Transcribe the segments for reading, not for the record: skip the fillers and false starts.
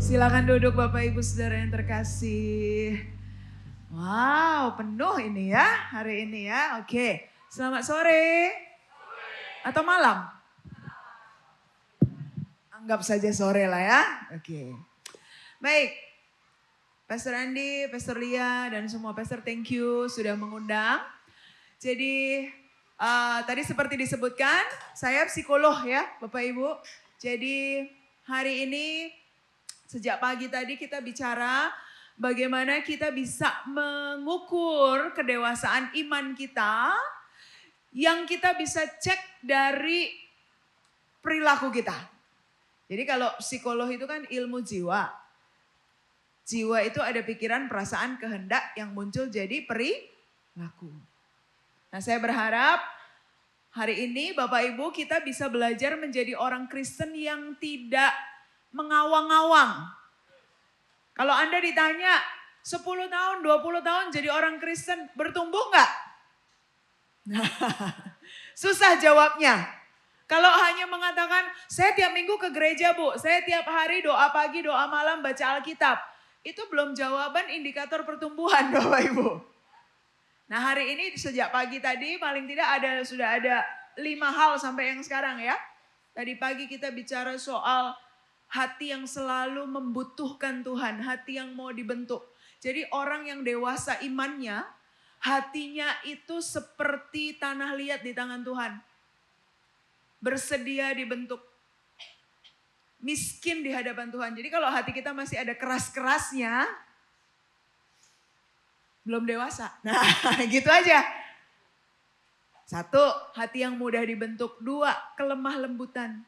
Silakan duduk Bapak Ibu Saudara yang terkasih. Wow, penuh ini ya hari ini ya. Oke, selamat sore atau malam? Anggap saja sore lah ya. Oke. Baik, Pastor Andi, Pastor Lia dan semua Pastor thank you sudah mengundang. Jadi tadi seperti disebutkan, saya psikolog ya Bapak Ibu. Jadi hari ini sejak pagi tadi kita bicara bagaimana kita bisa mengukur kedewasaan iman kita yang kita bisa cek dari perilaku kita. Jadi kalau psikolog itu kan ilmu jiwa. Jiwa itu ada pikiran, perasaan, kehendak yang muncul jadi perilaku. Nah saya berharap hari ini Bapak Ibu kita bisa belajar menjadi orang Kristen yang tidak mengawang-awang. Kalau Anda ditanya 10 tahun, 20 tahun jadi orang Kristen bertumbuh enggak? Susah jawabnya. Kalau hanya mengatakan saya tiap minggu ke gereja Bu, saya tiap hari doa pagi, doa malam, baca Alkitab. Itu belum jawaban indikator pertumbuhan Bapak Ibu. Nah hari ini sejak pagi tadi paling tidak sudah ada 5 hal sampai yang sekarang ya. Tadi pagi kita bicara soal hati yang selalu membutuhkan Tuhan, hati yang mau dibentuk. Jadi orang yang dewasa imannya, hatinya itu seperti tanah liat di tangan Tuhan. Bersedia dibentuk. Miskin di hadapan Tuhan. Jadi kalau hati kita masih ada keras-kerasnya, belum dewasa. Nah gitu aja. 1, hati yang mudah dibentuk. 2, kelemah lembutan.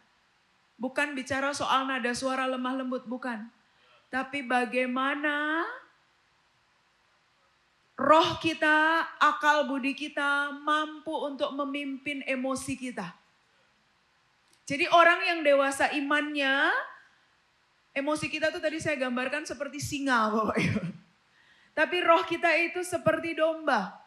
Bukan bicara soal nada suara lemah lembut, bukan. Tapi bagaimana roh kita, akal budi kita mampu untuk memimpin emosi kita. Jadi orang yang dewasa imannya, emosi kita tuh tadi saya gambarkan seperti singa Bapak Ibu. Tapi roh kita itu seperti domba.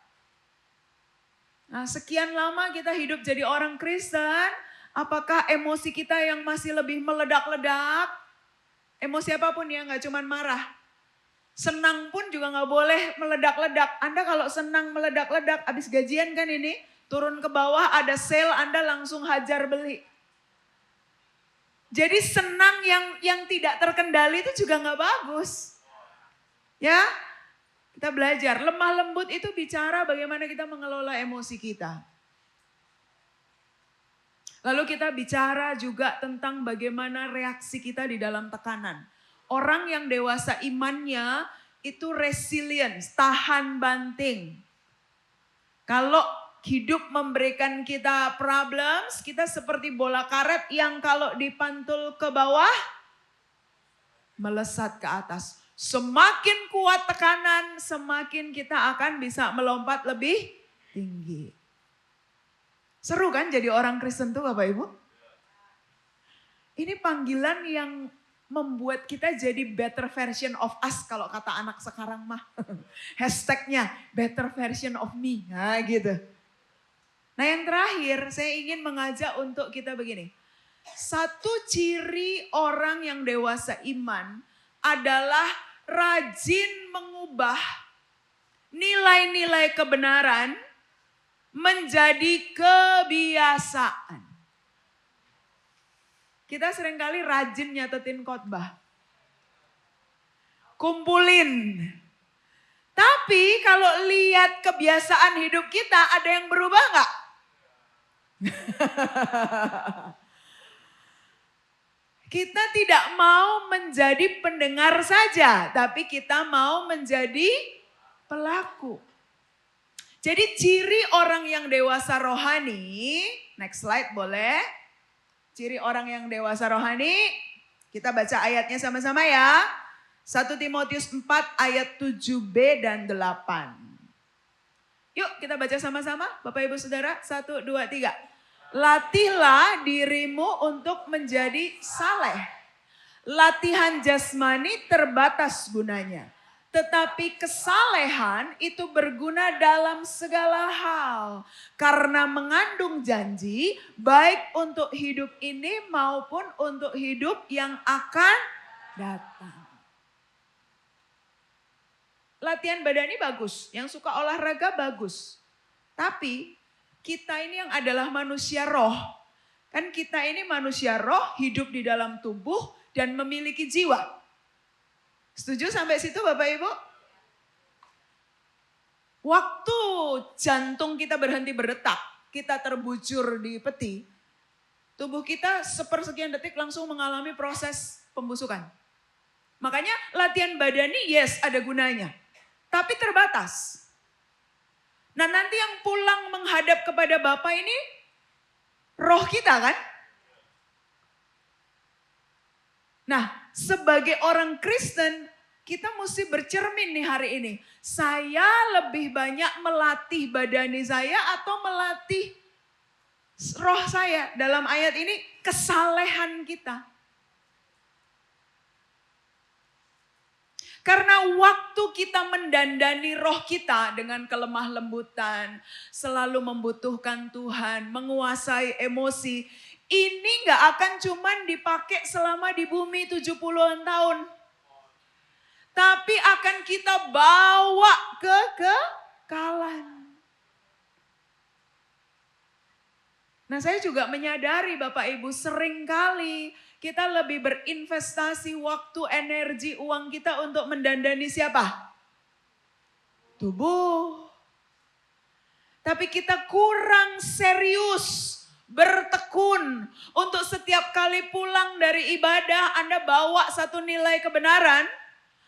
Nah sekian lama kita hidup jadi orang Kristen, apakah emosi kita yang masih lebih meledak-ledak? Emosi apapun ya, gak cuma marah. Senang pun juga gak boleh meledak-ledak. Anda kalau senang meledak-ledak, habis gajian kan ini, turun ke bawah ada sale, Anda langsung hajar beli. Jadi senang yang tidak terkendali itu juga gak bagus. Ya, kita belajar. Lemah lembut itu bicara bagaimana kita mengelola emosi kita. Lalu kita bicara juga tentang bagaimana reaksi kita di dalam tekanan. Orang yang dewasa imannya itu resilience, tahan banting. Kalau hidup memberikan kita problems, kita seperti bola karet yang kalau dipantul ke bawah, melesat ke atas. Semakin kuat tekanan, semakin kita akan bisa melompat lebih tinggi. Seru kan jadi orang Kristen tuh Bapak Ibu? Ini panggilan yang membuat kita jadi better version of us kalau kata anak sekarang mah. Hashtagnya better version of me. Nah gitu. Nah yang terakhir saya ingin mengajak untuk kita begini. Satu ciri orang yang dewasa iman adalah rajin mengubah nilai-nilai kebenaran menjadi kebiasaan. Kita seringkali rajin nyatetin khotbah. Kumpulin. Tapi kalau lihat kebiasaan hidup kita ada yang berubah enggak? Kita tidak mau menjadi pendengar saja, tapi kita mau menjadi pelaku. Jadi ciri orang yang dewasa rohani, next slide boleh. Ciri orang yang dewasa rohani, kita baca ayatnya sama-sama ya. 1 Timotius 4 ayat 7b dan 8. Yuk kita baca sama-sama Bapak Ibu Saudara, 1, 2, 3. Latihlah dirimu untuk menjadi saleh. Latihan jasmani terbatas gunanya. Tetapi kesalehan itu berguna dalam segala hal. Karena mengandung janji baik untuk hidup ini maupun untuk hidup yang akan datang. Latihan badani bagus, yang suka olahraga bagus. Tapi kita ini yang adalah manusia roh. Kan kita ini manusia roh, hidup di dalam tubuh dan memiliki jiwa. Setuju sampai situ Bapak Ibu? Waktu jantung kita berhenti berdetak, kita terbujur di peti, tubuh kita sepersekian detik langsung mengalami proses pembusukan. Makanya latihan badani yes ada gunanya, tapi terbatas. Nah nanti yang pulang menghadap kepada Bapa ini roh kita kan? Nah sebagai orang Kristen kita mesti bercermin nih hari ini. Saya lebih banyak melatih badani saya atau melatih roh saya. Dalam ayat ini kesalehan kita. Karena waktu kita mendandani roh kita dengan kelemah lembutan, selalu membutuhkan Tuhan, menguasai emosi, ini gak akan cuman dipakai selama di bumi 70-an tahun. Tapi akan kita bawa ke kekekalan. Nah saya juga menyadari Bapak Ibu seringkali kita lebih berinvestasi waktu, energi, uang kita untuk mendandani siapa? Tubuh. Tapi kita kurang serius bertekun untuk setiap kali pulang dari ibadah Anda bawa satu nilai kebenaran.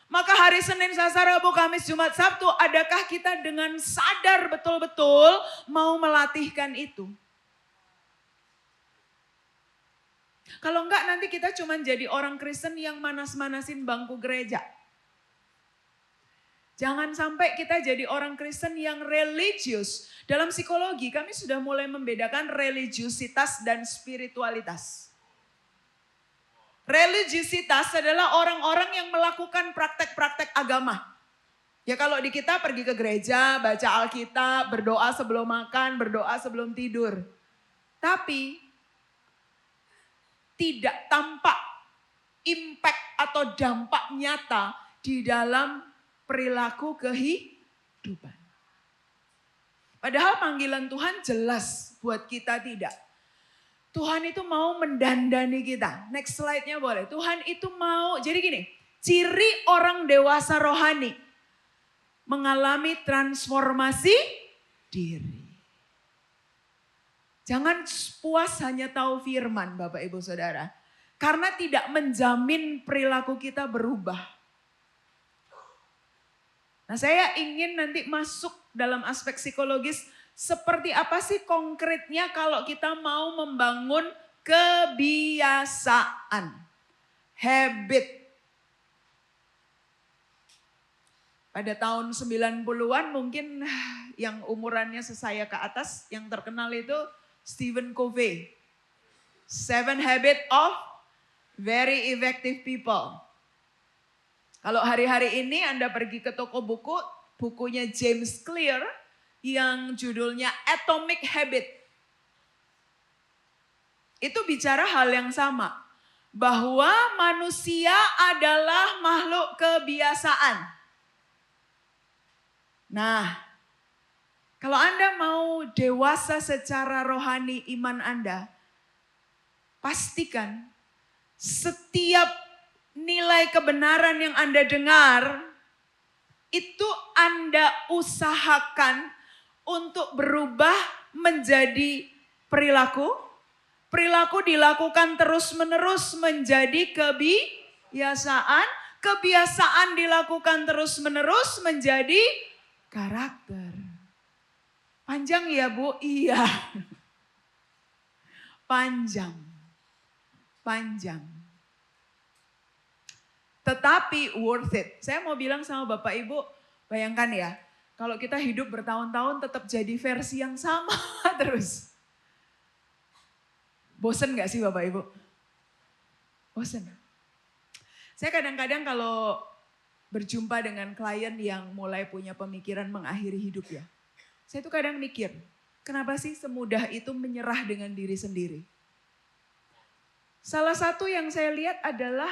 Maka hari Senin, Selasa, Rabu, Kamis, Jumat, Sabtu, adakah kita dengan sadar betul-betul mau melatihkan itu? Kalau enggak nanti kita cuma jadi orang Kristen yang manas-manasin bangku gereja. Jangan sampai kita jadi orang Kristen yang religius. Dalam psikologi kami sudah mulai membedakan religiusitas dan spiritualitas. Religiusitas adalah orang-orang yang melakukan praktek-praktek agama. Ya kalau di kita pergi ke gereja, baca Alkitab, berdoa sebelum makan, berdoa sebelum tidur. Tapi tidak tampak impact atau dampak nyata di dalam perilaku kehidupan. Padahal panggilan Tuhan jelas buat kita tidak. Tuhan itu mau mendandani kita. Next slide-nya boleh. Tuhan itu mau, jadi gini, ciri orang dewasa rohani mengalami transformasi diri. Jangan puas hanya tahu firman Bapak Ibu Saudara. Karena tidak menjamin perilaku kita berubah. Nah saya ingin nanti masuk dalam aspek psikologis. Seperti apa sih konkretnya kalau kita mau membangun kebiasaan, habit. Pada tahun 90-an mungkin yang umurannya sesaya ke atas, yang terkenal itu Stephen Covey. 7 Habits of Very Effective People. Kalau hari-hari ini Anda pergi ke toko buku, bukunya James Clear, yang judulnya Atomic Habit. Itu bicara hal yang sama. Bahwa manusia adalah makhluk kebiasaan. Nah, kalau Anda mau dewasa secara rohani iman Anda, pastikan setiap nilai kebenaran yang Anda dengar, itu Anda usahakan untuk berubah menjadi perilaku. Perilaku dilakukan terus-menerus menjadi kebiasaan. Kebiasaan dilakukan terus-menerus menjadi karakter. Panjang ya Bu? Iya. Panjang. Tetapi worth it. Saya mau bilang sama Bapak Ibu, bayangkan ya. Kalau kita hidup bertahun-tahun tetap jadi versi yang sama terus. Bosen gak sih Bapak Ibu? Bosen. Saya kadang-kadang kalau berjumpa dengan klien yang mulai punya pemikiran mengakhiri hidup ya. Saya tuh kadang mikir, kenapa sih semudah itu menyerah dengan diri sendiri? Salah satu yang saya lihat adalah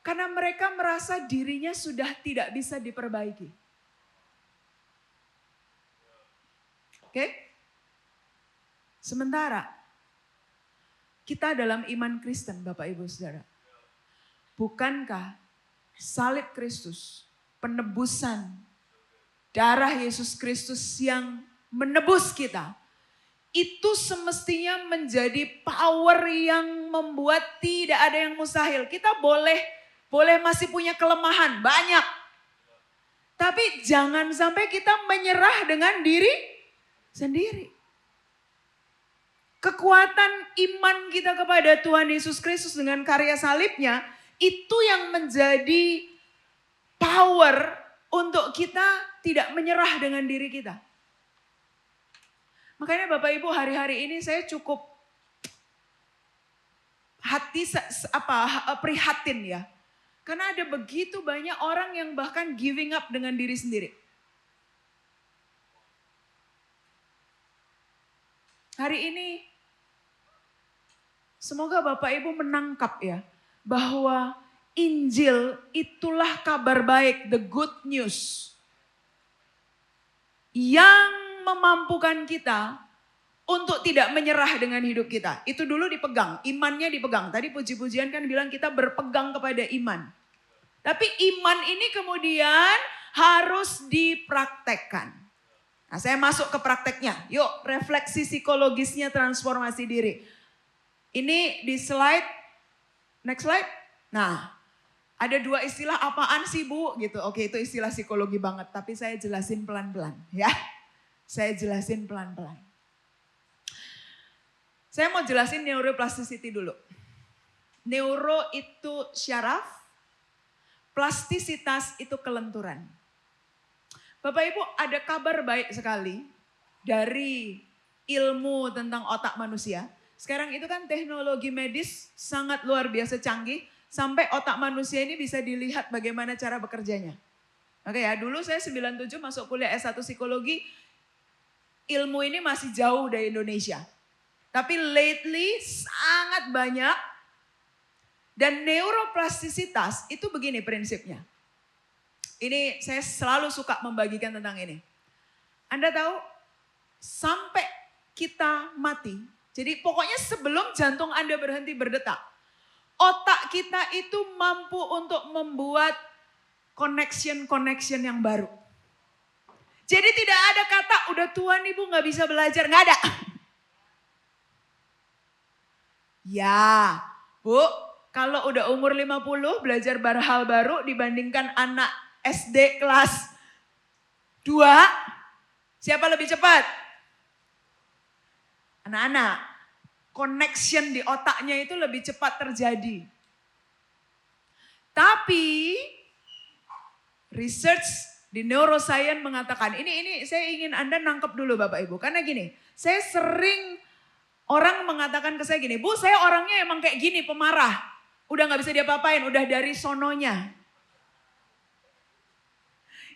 Karena mereka merasa dirinya sudah tidak bisa diperbaiki. Oke? Sementara kita dalam iman Kristen, Bapak Ibu Saudara. Bukankah salib Kristus, penebusan darah Yesus Kristus yang menebus kita, itu semestinya menjadi power yang membuat tidak ada yang mustahil. Kita boleh masih punya kelemahan, banyak. Tapi jangan sampai kita menyerah dengan diri sendiri. Kekuatan iman kita kepada Tuhan Yesus Kristus dengan karya salibnya, itu yang menjadi power untuk kita tidak menyerah dengan diri kita. Makanya Bapak Ibu, hari-hari ini saya cukup prihatin ya. Karena ada begitu banyak orang yang bahkan giving up dengan diri sendiri. Hari ini semoga Bapak Ibu menangkap ya, bahwa Injil itulah kabar baik, the good news. Yang memampukan kita untuk tidak menyerah dengan hidup kita. Itu dulu dipegang, imannya dipegang. Tadi puji-pujian kan bilang kita berpegang kepada iman. Tapi iman ini kemudian harus dipraktekkan. Nah, saya masuk ke prakteknya. Yuk, refleksi psikologisnya transformasi diri. Ini di slide, next slide. Nah, ada dua istilah, apaan sih Bu? Gitu. Oke, itu istilah psikologi banget, tapi saya jelasin pelan-pelan ya. Saya jelasin pelan-pelan. Saya mau jelasin neuroplasticity dulu. Neuro itu syaraf, plastisitas itu kelenturan. Bapak Ibu, ada kabar baik sekali dari ilmu tentang otak manusia. Sekarang itu kan teknologi medis sangat luar biasa canggih, sampai otak manusia ini bisa dilihat bagaimana cara bekerjanya. Oke ya, dulu saya 97 masuk kuliah S1 psikologi, ilmu ini masih jauh dari Indonesia. Tapi lately sangat banyak, dan neuroplastisitas itu begini prinsipnya. Ini saya selalu suka membagikan tentang ini. Anda tahu, sampai kita mati, jadi pokoknya sebelum jantung Anda berhenti berdetak, otak kita itu mampu untuk membuat connection yang baru. Jadi tidak ada kata, udah tua nih Bu gak bisa belajar, gak ada. Ya, Bu, kalau udah umur 50 belajar hal baru dibandingkan anak SD kelas 2, siapa lebih cepat? Anak-anak, connection di otaknya itu lebih cepat terjadi. Tapi research di neuroscience mengatakan, ini saya ingin Anda nangkep dulu Bapak Ibu. Karena gini, saya sering orang mengatakan ke saya gini, Bu saya orangnya emang kayak gini, pemarah. Udah gak bisa diapa-apain, udah dari sononya.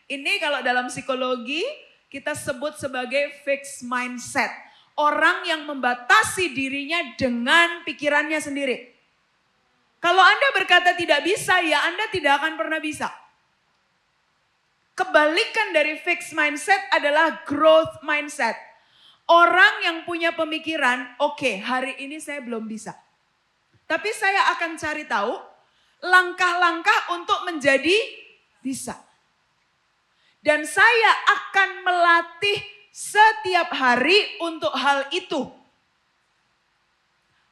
Ini kalau dalam psikologi kita sebut sebagai fixed mindset. Orang yang membatasi dirinya dengan pikirannya sendiri. Kalau Anda berkata tidak bisa, ya Anda tidak akan pernah bisa. Kebalikan dari fixed mindset adalah growth mindset. Orang yang punya pemikiran, oke, hari ini saya belum bisa. Tapi saya akan cari tahu langkah-langkah untuk menjadi bisa. Dan saya akan melatih setiap hari untuk hal itu.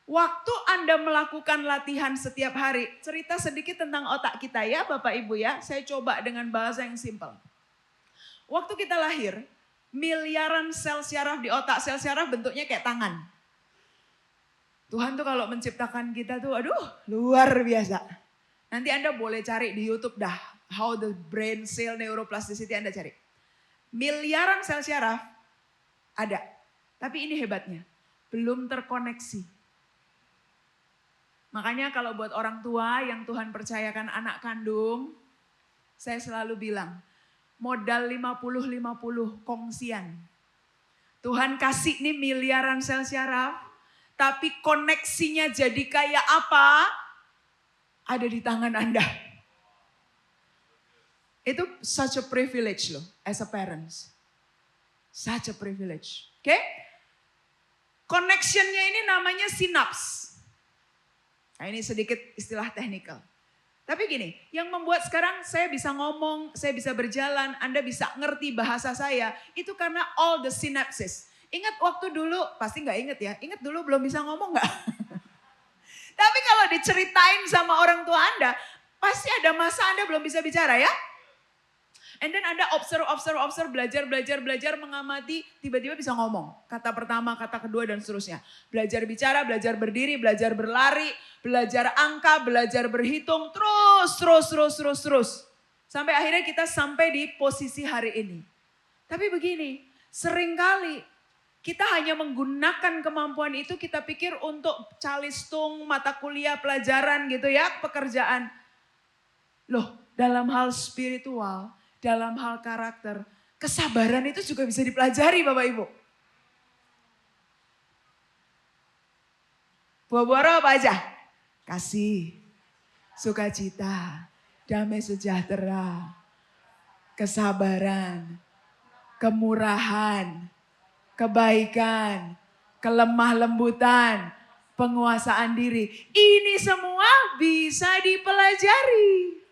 Waktu Anda melakukan latihan setiap hari, cerita sedikit tentang otak kita ya Bapak Ibu ya. Saya coba dengan bahasa yang simpel. Waktu kita lahir, miliaran sel syaraf di otak. Sel syaraf bentuknya kayak tangan. Tuhan tuh kalau menciptakan kita tuh aduh luar biasa. Nanti Anda boleh cari di YouTube dah. How the brain cell neuroplasticity Anda cari. Miliaran sel syaraf ada. Tapi ini hebatnya. Belum terkoneksi. Makanya kalau buat orang tua yang Tuhan percayakan anak kandung. Saya selalu bilang. Modal 50-50 kongsian. Tuhan kasih nih miliaran sel syaraf. Tapi koneksinya jadi kayak apa? ada di tangan Anda. Itu such a privilege loh, as a parents. Such a privilege. Oke? Connectionnya ini namanya sinaps. Nah ini sedikit istilah teknikal. Tapi gini, yang membuat sekarang saya bisa ngomong, saya bisa berjalan, Anda bisa ngerti bahasa saya, itu karena all the synapses. Ingat waktu dulu, pasti nggak inget ya, ingat dulu belum bisa ngomong nggak? Tapi kalau diceritain sama orang tua Anda, pasti ada masa Anda belum bisa bicara ya. And then Anda observe, belajar, mengamati, tiba-tiba bisa ngomong. Kata pertama, kata kedua, dan seterusnya. Belajar bicara, belajar berdiri, belajar berlari, belajar angka, belajar berhitung, terus. Sampai akhirnya kita sampai di posisi hari ini. Tapi begini, seringkali kita hanya menggunakan kemampuan itu, kita pikir untuk calistung, mata kuliah, pelajaran gitu ya, pekerjaan. Loh, dalam hal spiritual, dalam hal karakter, kesabaran itu juga bisa dipelajari Bapak Ibu. Buah-buah apa aja? Kasih, sukacita, damai sejahtera, kesabaran, kemurahan, kebaikan, kelemah lembutan, penguasaan diri. Ini semua bisa dipelajari.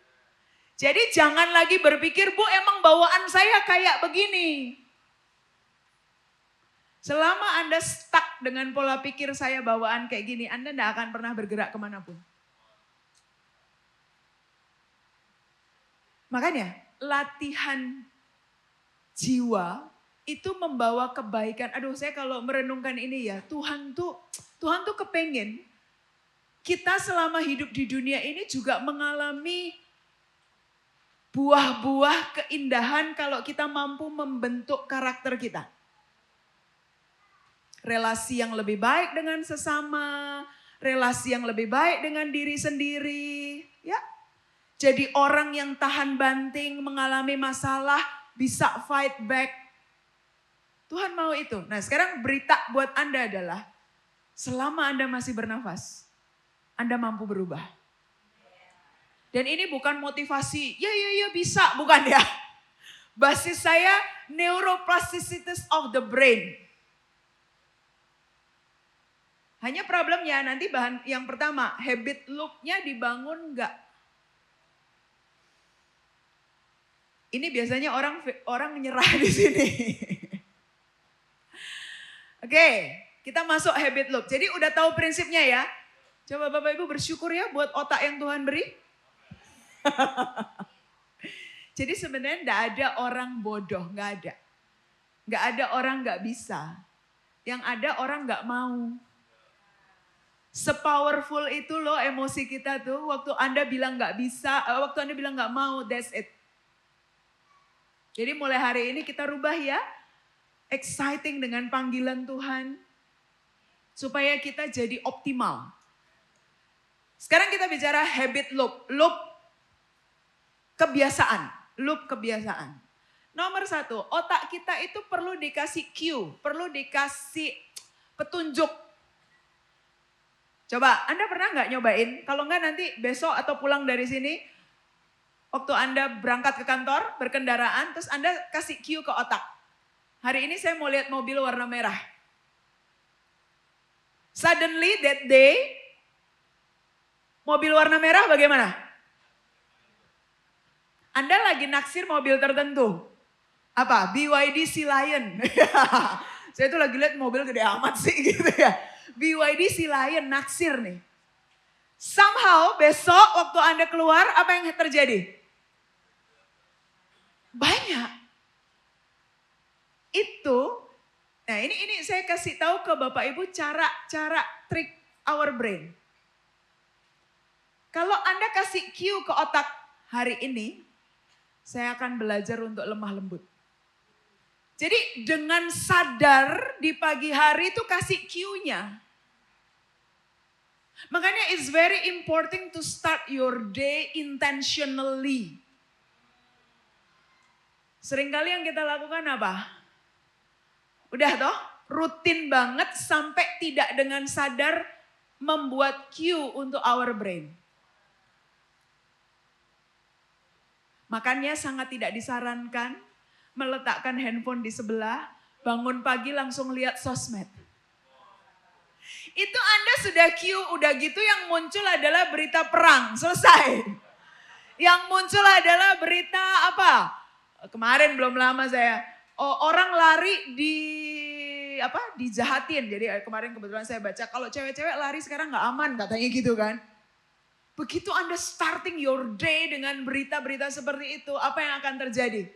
Jadi jangan lagi berpikir, Bu emang bawaan saya kayak begini. Selama Anda stuck dengan pola pikir saya bawaan kayak gini, Anda tidak akan pernah bergerak kemanapun. Makanya latihan jiwa itu membawa kebaikan. Aduh saya kalau merenungkan ini ya, Tuhan tuh kepengen kita selama hidup di dunia ini juga mengalami buah-buah keindahan kalau kita mampu membentuk karakter kita. Relasi yang lebih baik dengan sesama, relasi yang lebih baik dengan diri sendiri. Ya, jadi orang yang tahan banting, mengalami masalah, bisa fight back. Tuhan mau itu. Nah sekarang berita buat Anda adalah, selama Anda masih bernafas, Anda mampu berubah. Dan ini bukan motivasi, ya bisa, bukan ya. Basis saya neuroplasticity of the brain. Hanya problemnya nanti bahan yang pertama, habit loop-nya dibangun enggak? Ini biasanya orang menyerah di sini. Oke, kita masuk habit loop. Jadi udah tahu prinsipnya ya. Coba Bapak Ibu bersyukur ya buat otak yang Tuhan beri. Jadi sebenarnya enggak ada orang bodoh, enggak ada. Enggak ada orang enggak bisa. Yang ada orang enggak mau. Sepowerful itu loh emosi kita tuh. Waktu Anda bilang enggak bisa, waktu Anda bilang enggak mau, that's it. Jadi mulai hari ini kita rubah ya. Exciting dengan panggilan Tuhan. Supaya kita jadi optimal. Sekarang kita bicara habit loop. Loop kebiasaan. Nomor 1, otak kita itu perlu dikasih cue, perlu dikasih petunjuk. Coba, Anda pernah nggak nyobain? Kalau nggak nanti besok atau pulang dari sini, waktu Anda berangkat ke kantor, berkendaraan, terus Anda kasih cue ke otak. Hari ini saya mau lihat mobil warna merah. Suddenly that day, mobil warna merah bagaimana? Anda lagi naksir mobil tertentu. Apa? BYD Sea Lion. Saya tuh lagi lihat mobil gede amat sih gitu ya. BYD Sea Lion naksir nih. Somehow besok waktu Anda keluar apa yang terjadi? Banyak. Nah ini saya kasih tahu ke Bapak Ibu cara trick our brain. Kalau Anda kasih cue ke otak hari ini, saya akan belajar untuk lemah lembut. Jadi dengan sadar di pagi hari itu kasih cue-nya. Makanya it's very important to start your day intentionally. Seringkali yang kita lakukan apa? Udah toh, rutin banget sampai tidak dengan sadar membuat cue untuk our brain. Makanya sangat tidak disarankan meletakkan handphone di sebelah, bangun pagi langsung lihat sosmed. Itu Anda sudah queue, udah gitu yang muncul adalah berita perang, selesai. Yang muncul adalah berita apa? Kemarin belum lama orang lari dijahatin. Jadi kemarin kebetulan saya baca kalau cewek-cewek lari sekarang nggak aman katanya gitu kan. Begitu Anda starting your day dengan berita-berita seperti itu, apa yang akan terjadi?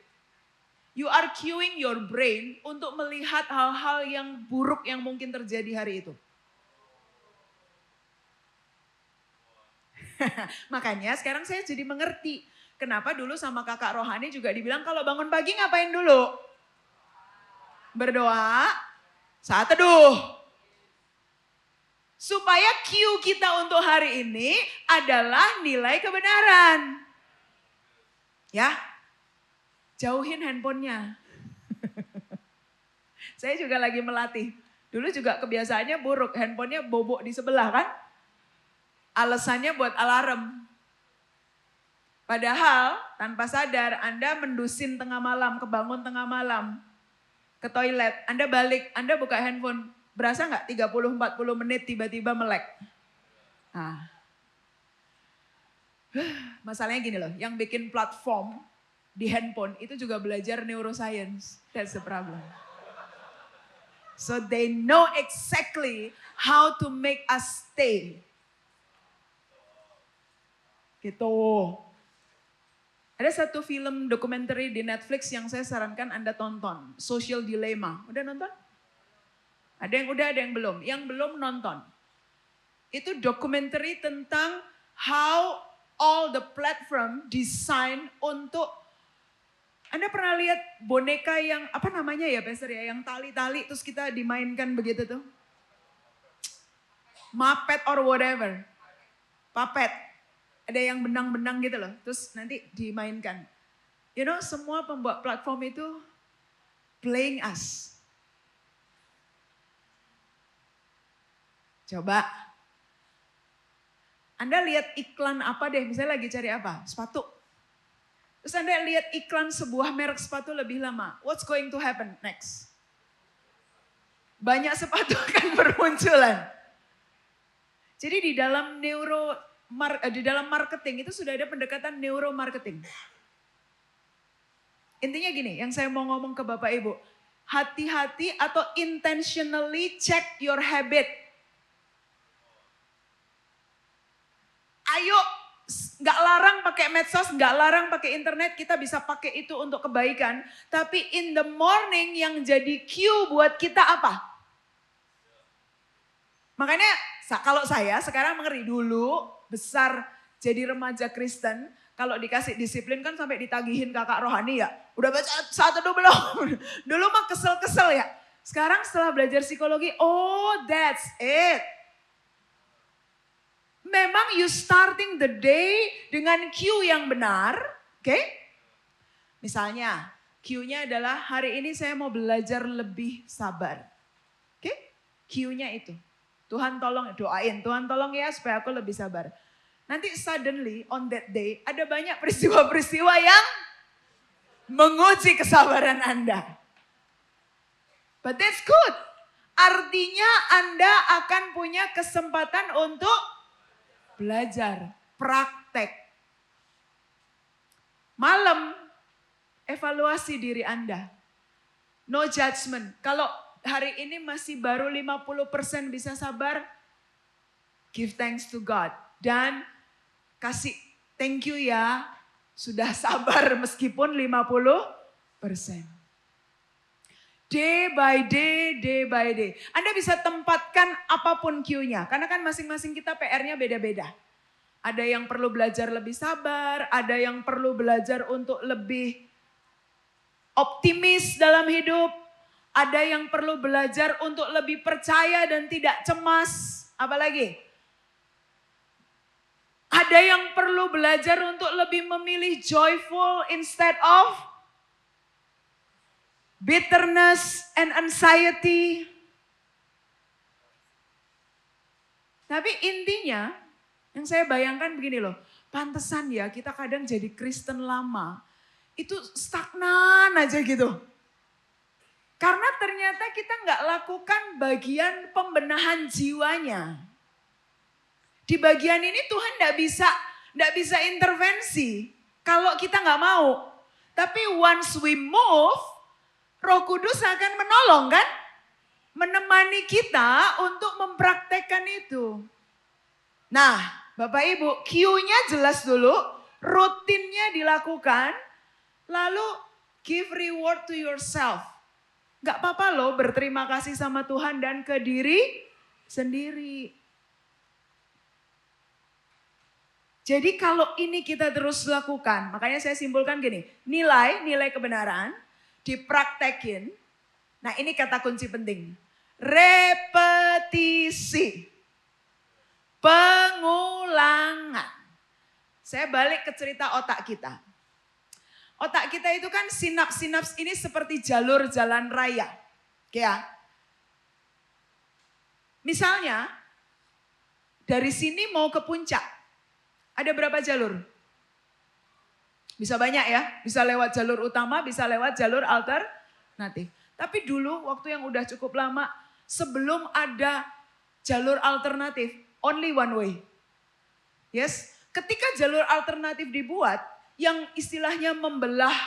You are cueing your brain untuk melihat hal-hal yang buruk yang mungkin terjadi hari itu. Makanya sekarang saya jadi mengerti kenapa dulu sama kakak rohani juga dibilang kalau bangun pagi ngapain dulu? Berdoa, saat teduh. Supaya cue kita untuk hari ini adalah nilai kebenaran. Ya, jauhin handphonenya. Saya juga lagi melatih. Dulu juga kebiasaannya buruk, handphonenya bobok di sebelah kan. Alasannya buat alarm. Padahal tanpa sadar Anda mendusin tengah malam, kebangun tengah malam. Ke toilet, Anda balik, Anda buka handphone. Berasa nggak 30-40 menit tiba-tiba melek? Nah. Masalahnya gini loh, yang bikin platform di handphone itu juga belajar neuroscience. That's the problem. So they know exactly how to make us stay. Gitu. Ada satu film dokumenter di Netflix yang saya sarankan Anda tonton. Social Dilemma. Udah nonton? Ada yang udah, ada yang belum. Yang belum nonton. Itu dokumenter tentang how all the platform design untuk... Anda pernah lihat boneka yang, apa namanya ya Pastor ya? Yang tali-tali terus kita dimainkan begitu tuh. Muppet or whatever. Puppet. Ada yang benang-benang gitu loh. Terus nanti dimainkan. You know, semua pembuat platform itu playing us. Coba. Anda lihat iklan apa deh, misalnya lagi cari apa? Sepatu. Terus Anda lihat iklan sebuah merek sepatu lebih lama. What's going to happen next? Banyak sepatu akan bermunculan. Jadi di dalam marketing itu sudah ada pendekatan neuromarketing. Intinya gini, yang saya mau ngomong ke Bapak Ibu. Hati-hati atau intentionally check your habit. Ayo, gak larang pakai medsos, gak larang pakai internet, kita bisa pakai itu untuk kebaikan. Tapi in the morning yang jadi cue buat kita apa? Makanya kalau saya sekarang mengerti dulu, besar jadi remaja Kristen, kalau dikasih disiplin kan sampai ditagihin kakak rohani ya. Udah baca saat teduh belum? Dulu mah kesel-kesel ya. Sekarang setelah belajar psikologi, oh that's it. Memang you starting the day dengan cue yang benar, oke? Misalnya, cue-nya adalah hari ini saya mau belajar lebih sabar. Oke? Cue-nya itu. Tuhan tolong, doain, Tuhan tolong ya supaya aku lebih sabar. Nanti suddenly on that day ada banyak peristiwa-peristiwa yang menguji kesabaran Anda. But that's good. Artinya Anda akan punya kesempatan untuk belajar, praktek. Malam, evaluasi diri Anda. No judgment. Kalau hari ini masih baru 50% bisa sabar, give thanks to God. Dan kasih thank you ya, sudah sabar meskipun 50%. Day by day, day by day. Anda bisa tempatkan apapun cue-nya. Karena kan masing-masing kita PR-nya beda-beda. Ada yang perlu belajar lebih sabar, ada yang perlu belajar untuk lebih optimis dalam hidup. Ada yang perlu belajar untuk lebih percaya dan tidak cemas. Apalagi? Ada yang perlu belajar untuk lebih memilih joyful instead of bitterness and anxiety. Tapi intinya yang saya bayangkan begini loh. Pantesan ya kita kadang jadi Kristen lama. itu stagnan aja gitu. Karena ternyata kita nggak lakukan bagian pembenahan jiwanya. Di bagian ini Tuhan nggak bisa intervensi kalau kita nggak mau. Tapi once we move, Roh Kudus akan menolong kan? Menemani kita untuk mempraktekkan itu. Nah, Bapak Ibu, Q-nya jelas dulu, rutinnya dilakukan, lalu give reward to yourself. Gak apa-apa loh berterima kasih sama Tuhan dan ke diri sendiri. Jadi kalau ini kita terus lakukan, makanya saya simpulkan gini, nilai kebenaran dipraktekin. Nah ini kata kunci penting, repetisi, pengulangan. Saya balik ke cerita otak kita. Otak kita itu kan sinaps-sinaps ini seperti jalur jalan raya. Ya. Misalnya dari sini mau ke puncak. Ada berapa jalur? Bisa banyak ya, bisa lewat jalur utama, bisa lewat jalur alternatif. Tapi dulu waktu yang udah cukup lama, sebelum ada jalur alternatif, only one way. Yes, ketika jalur alternatif dibuat, yang istilahnya membelah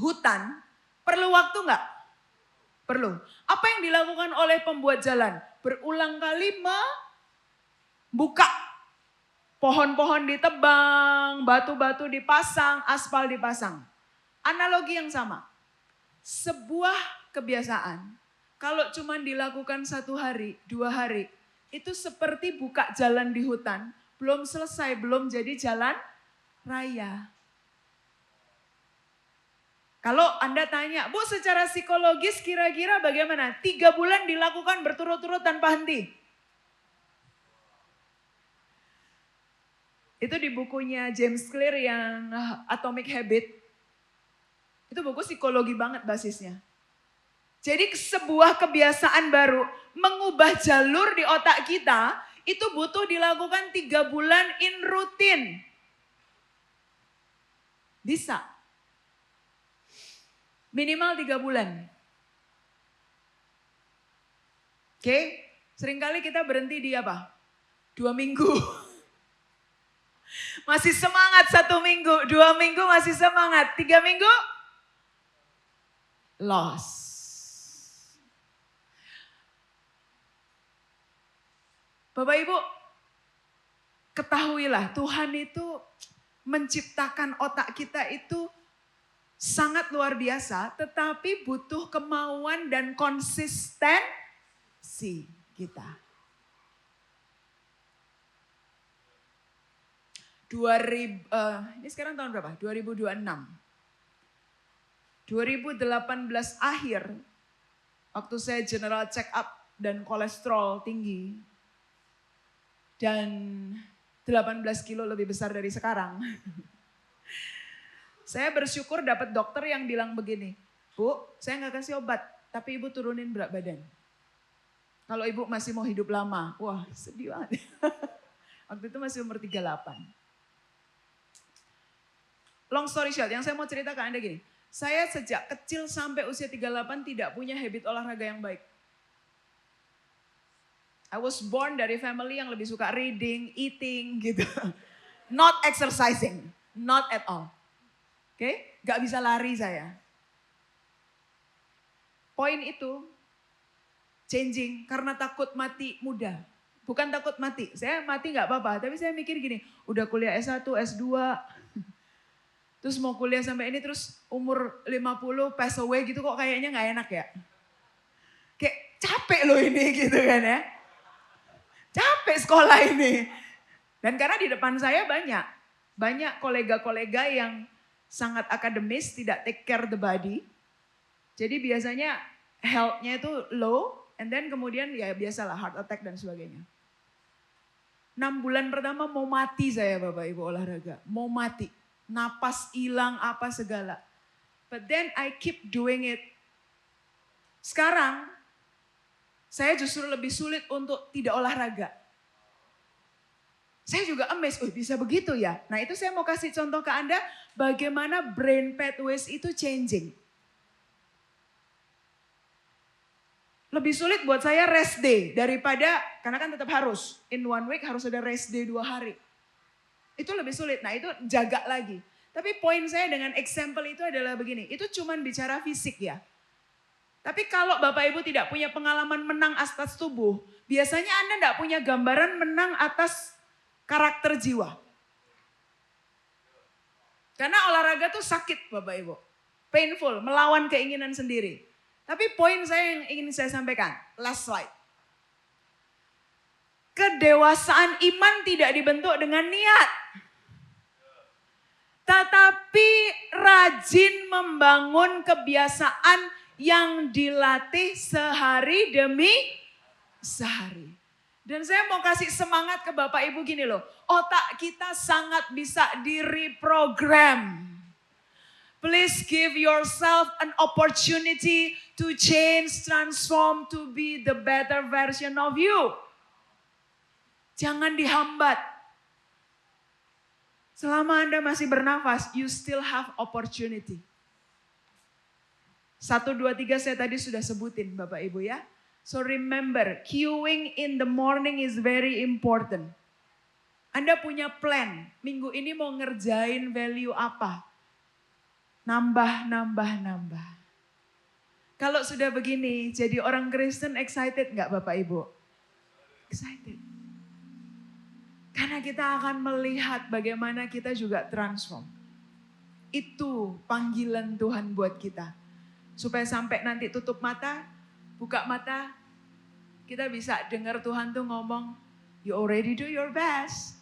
hutan, perlu waktu enggak? Perlu. Apa yang dilakukan oleh pembuat jalan? Berulang kali membuka. Pohon-pohon ditebang, batu-batu dipasang, aspal dipasang. Analogi yang sama. Sebuah kebiasaan, kalau cuma dilakukan 1 hari, 2 hari, itu seperti buka jalan di hutan, belum selesai, belum jadi jalan raya. Kalau Anda tanya, Bu secara psikologis kira-kira bagaimana? 3 bulan dilakukan berturut-turut tanpa henti. Itu di bukunya James Clear yang Atomic Habit. Itu buku psikologi banget basisnya. Jadi sebuah kebiasaan baru, mengubah jalur di otak kita, itu butuh dilakukan 3 bulan in rutin. Bisa. Minimal 3 bulan. Oke, seringkali kita berhenti di apa? 2 minggu. Masih semangat 1 minggu, 2 minggu masih semangat, 3 minggu lost. Bapak Ibu, ketahuilah Tuhan itu menciptakan otak kita itu sangat luar biasa, tetapi butuh kemauan dan konsistensi kita. 2000, ini sekarang tahun berapa? 2026. 2018 akhir, waktu saya general check up dan kolesterol tinggi, dan 18 kilo lebih besar dari sekarang. Saya bersyukur dapat dokter yang bilang begini, Bu, saya nggak kasih obat, tapi Ibu turunin berat badan. Kalau Ibu masih mau hidup lama, wah sedih banget. Waktu itu masih umur 38. Long story short, yang saya mau cerita ke Anda gini. Saya sejak kecil sampai usia 38 tidak punya habit olahraga yang baik. I was born dari family yang lebih suka reading, eating gitu. Not exercising, not at all. Oke, gak bisa lari saya. Poin itu changing karena takut mati muda. Bukan takut mati, saya mati gak apa-apa. Tapi saya mikir gini, udah kuliah S1, S2. Terus mau kuliah sampai ini terus umur 50 pass away gitu kok kayaknya gak enak ya. Kayak capek loh ini gitu kan ya. Capek sekolah ini. Dan karena di depan saya banyak kolega-kolega yang sangat akademis, tidak take care the body. Jadi biasanya health-nya itu low, and then kemudian ya biasalah heart attack dan sebagainya. 6 bulan pertama mau mati saya Bapak Ibu olahraga, mau mati. Napas hilang apa segala. But then I keep doing it. Sekarang saya justru lebih sulit untuk tidak olahraga. Saya juga amazed, bisa begitu ya. Nah itu saya mau kasih contoh ke Anda bagaimana brain pathways itu changing. Lebih sulit buat saya rest day daripada, karena kan tetap harus. In 1 week harus ada rest day 2 hari. Itu lebih sulit, nah itu jaga lagi. Tapi poin saya dengan example itu adalah begini, itu cuman bicara fisik ya. Tapi kalau Bapak Ibu tidak punya pengalaman menang atas tubuh, biasanya Anda tidak punya gambaran menang atas karakter jiwa. Karena olahraga tuh sakit Bapak Ibu. Painful, melawan keinginan sendiri. Tapi poin saya yang ingin saya sampaikan, last slide. Kedewasaan iman tidak dibentuk dengan niat. Tetapi rajin membangun kebiasaan yang dilatih sehari demi sehari. Dan saya mau kasih semangat ke Bapak Ibu gini loh. Otak kita sangat bisa direprogram. Please give yourself an opportunity to change, transform, to be the better version of you. Jangan dihambat. Selama Anda masih bernafas, you still have opportunity. 1, 2, 3 saya tadi sudah sebutin Bapak Ibu ya. So remember, queuing in the morning is very important. Anda punya plan, minggu ini mau ngerjain value apa? Nambah. Kalau sudah begini, jadi orang Kristen excited nggak Bapak Ibu? Excited. Karena kita akan melihat bagaimana kita juga transform. Itu panggilan Tuhan buat kita. Supaya sampai nanti tutup mata, buka mata, kita bisa dengar Tuhan tuh ngomong, you already do your best.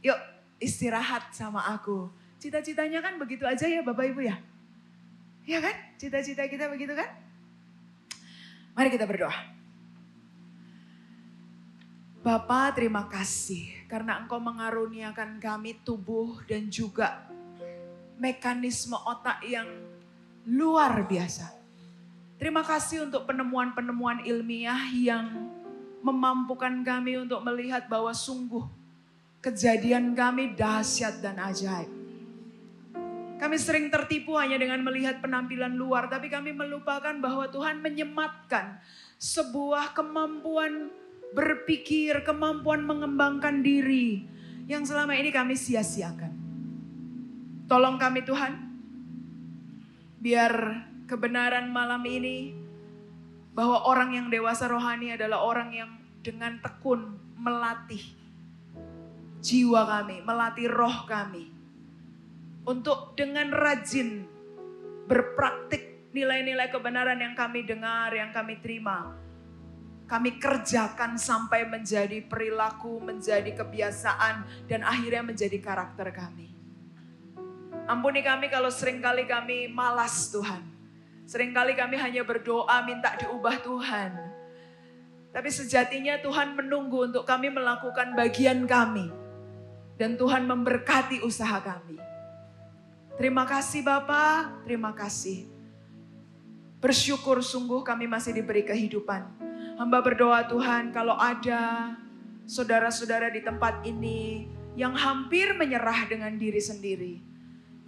Yuk istirahat sama aku. Cita-citanya kan begitu aja ya Bapak Ibu ya. Iya kan? Cita-cita kita begitu kan? Mari kita berdoa. Bapa, terima kasih karena Engkau mengaruniakan kami tubuh dan juga mekanisme otak yang luar biasa. Terima kasih untuk penemuan-penemuan ilmiah yang memampukan kami untuk melihat bahwa sungguh kejadian kami dahsyat dan ajaib. Kami sering tertipu hanya dengan melihat penampilan luar, tapi kami melupakan bahwa Tuhan menyematkan sebuah kemampuan berpikir, kemampuan mengembangkan diri yang selama ini kami sia-siakan. Tolong kami Tuhan, biar kebenaran malam ini bahwa orang yang dewasa rohani adalah orang yang dengan tekun melatih jiwa kami, melatih roh kami. Untuk dengan rajin berpraktik nilai-nilai kebenaran yang kami dengar, yang kami terima. Kami kerjakan sampai menjadi perilaku, menjadi kebiasaan, dan akhirnya menjadi karakter kami. Ampuni kami kalau seringkali kami malas Tuhan. Seringkali kami hanya berdoa minta diubah Tuhan. Tapi sejatinya Tuhan menunggu untuk kami melakukan bagian kami. Dan Tuhan memberkati usaha kami. Terima kasih Bapa, terima kasih. Bersyukur sungguh kami masih diberi kehidupan. Hamba berdoa Tuhan kalau ada saudara-saudara di tempat ini yang hampir menyerah dengan diri sendiri.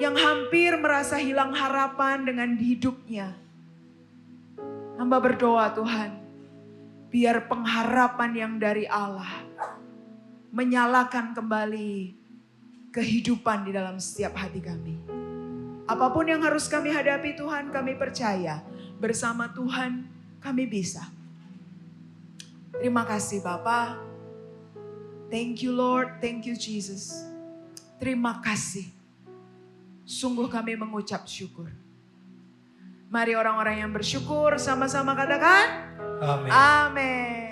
Yang hampir merasa hilang harapan dengan hidupnya. Hamba berdoa Tuhan, biar pengharapan yang dari Allah menyalakan kembali kehidupan di dalam setiap hati kami. Apapun yang harus kami hadapi Tuhan, kami percaya bersama Tuhan kami bisa. Terima kasih Bapa. Thank you Lord, thank you Jesus. Terima kasih. Sungguh kami mengucap syukur. Mari orang-orang yang bersyukur sama-sama katakan. Amin. Amin.